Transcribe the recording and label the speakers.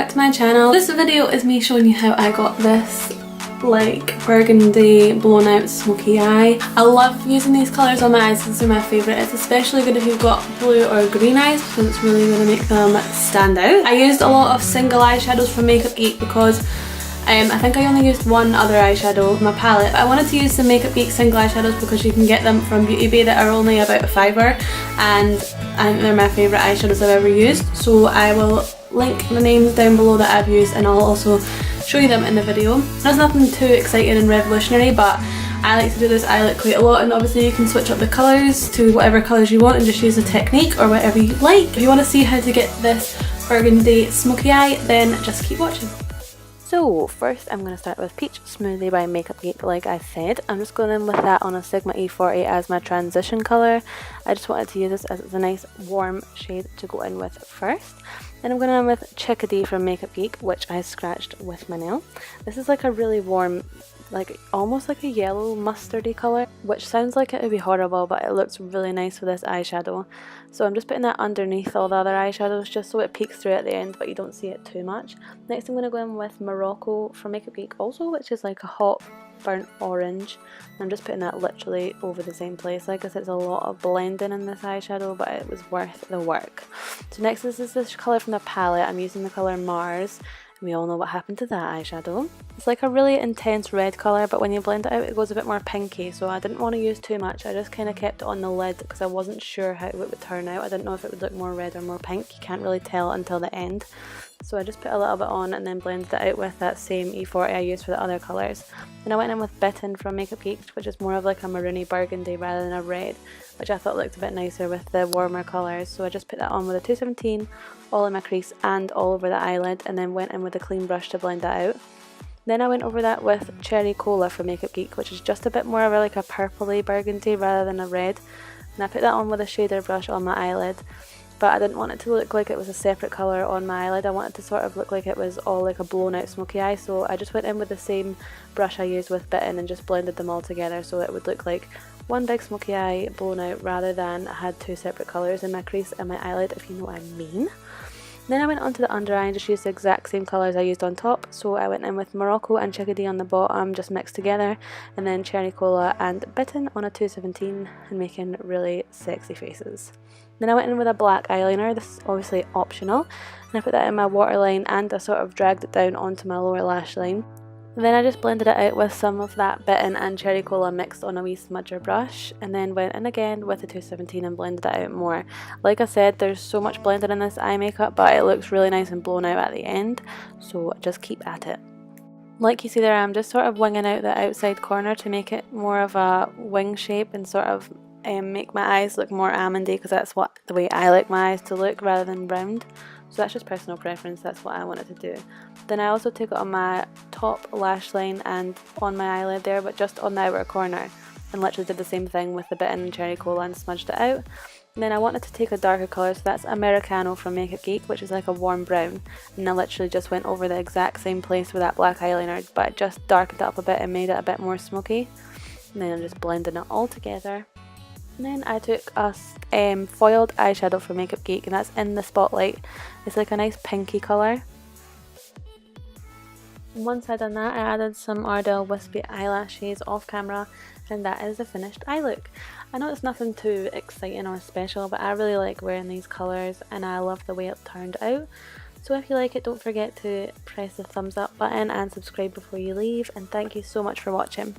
Speaker 1: back to my channel. This video is me showing you how I got this like burgundy blown out smoky eye. I love using these colours on my eyes, these are my favourite. It's especially good if you've got blue or green eyes because it's really going to make them stand out. I used a lot of single eyeshadows from Makeup Geek because I think I only used one other eyeshadow in my palette. I wanted to use the Makeup Geek single eyeshadows because you can get them from Beauty Bay that are only about a £5, and I think they're my favourite eyeshadows I've ever used. So I will link the names down below that I've used and I'll also show you them in the video. There's nothing too exciting and revolutionary, but I like to do this eye look quite a lot, and obviously you can switch up the colours to whatever colours you want and just use the technique or whatever you like. If you want to see how to get this burgundy smoky eye, then just keep watching. So first I'm going to start with Peach Smoothie by Makeup Geek. Like I said, I'm just going in with that on a Sigma E40 as my transition colour. I just wanted to use this as it's a nice warm shade to go in with first. Then I'm going in with Chickadee from Makeup Geek, which I scratched with my nail. This is like a really warm, like almost like a yellow mustardy colour, which sounds like it would be horrible, but it looks really nice with this eyeshadow. So I'm just putting that underneath all the other eyeshadows just so it peeks through at the end but you don't see it too much. Next I'm going to go in with Morocco from Makeup Geek also, which is like a hot burnt orange. I'm just putting that literally over the same place. Like I said, there's a lot of blending in this eyeshadow, but it was worth the work. So next this is this colour from the palette. I'm using the colour Mars. We all know what happened to that eyeshadow. It's like a really intense red colour, but when you blend it out it goes a bit more pinky, so I didn't want to use too much. I just kind of kept it on the lid because I wasn't sure how it would turn out. I didn't know if it would look more red or more pink. You can't really tell until the end. So I just put a little bit on and then blended it out with that same E40 I used for the other colours. Then I went in with Bitten from Makeup Geek, which is more of like a maroony burgundy rather than a red, which I thought looked a bit nicer with the warmer colours. So I just put that on with a 217 all in my crease and all over the eyelid, and then went in with a clean brush to blend that out. Then I went over that with Cherry Cola from Makeup Geek, which is just a bit more of a, like a purpley burgundy rather than a red. And I put that on with a shader brush on my eyelid, but I didn't want it to look like it was a separate colour on my eyelid. I wanted to sort of look like it was all like a blown out smoky eye, so I just went in with the same brush I used with Bitten and just blended them all together so it would look like one big smoky eye blown out rather than I had two separate colours in my crease and my eyelid, if you know what I mean. Then I went onto the under eye and just used the exact same colours I used on top. So I went in with Morocco and Chickadee on the bottom, just mixed together, and then Cherry Cola and Bitten on a 217 and making really sexy faces. Then I went in with a black eyeliner. This is obviously optional, and I put that in my waterline and I sort of dragged it down onto my lower lash line. And then I just blended it out with some of that Bitten and Cherry Cola mixed on a wee smudger brush, and then went in again with the 217 and blended it out more. Like I said, there's so much blended in this eye makeup, but it looks really nice and blown out at the end, so just keep at it. Like you see there, I'm just sort of winging out the outside corner to make it more of a wing shape and sort of make my eyes look more almondy, because that's the way I like my eyes to look rather than round. So that's just personal preference, that's what I wanted to do. Then I also took it on my top lash line and on my eyelid there, but just on the outer corner, and literally did the same thing with the Bitten and Cherry Cola and smudged it out. And then I wanted to take a darker colour, so that's Americano from Makeup Geek, which is like a warm brown, and I literally just went over the exact same place with that black eyeliner, but it just darkened it up a bit and made it a bit more smoky. And then I'm just blending it all together. And then I took a foiled eyeshadow from Makeup Geek, and that's in the Spotlight. It's like a nice pinky colour. Once I'd done that, I added some Ardell Wispy eyelashes off camera, and that is the finished eye look. I know it's nothing too exciting or special, but I really like wearing these colours and I love the way it turned out. So if you like it, don't forget to press the thumbs up button and subscribe before you leave, and thank you so much for watching.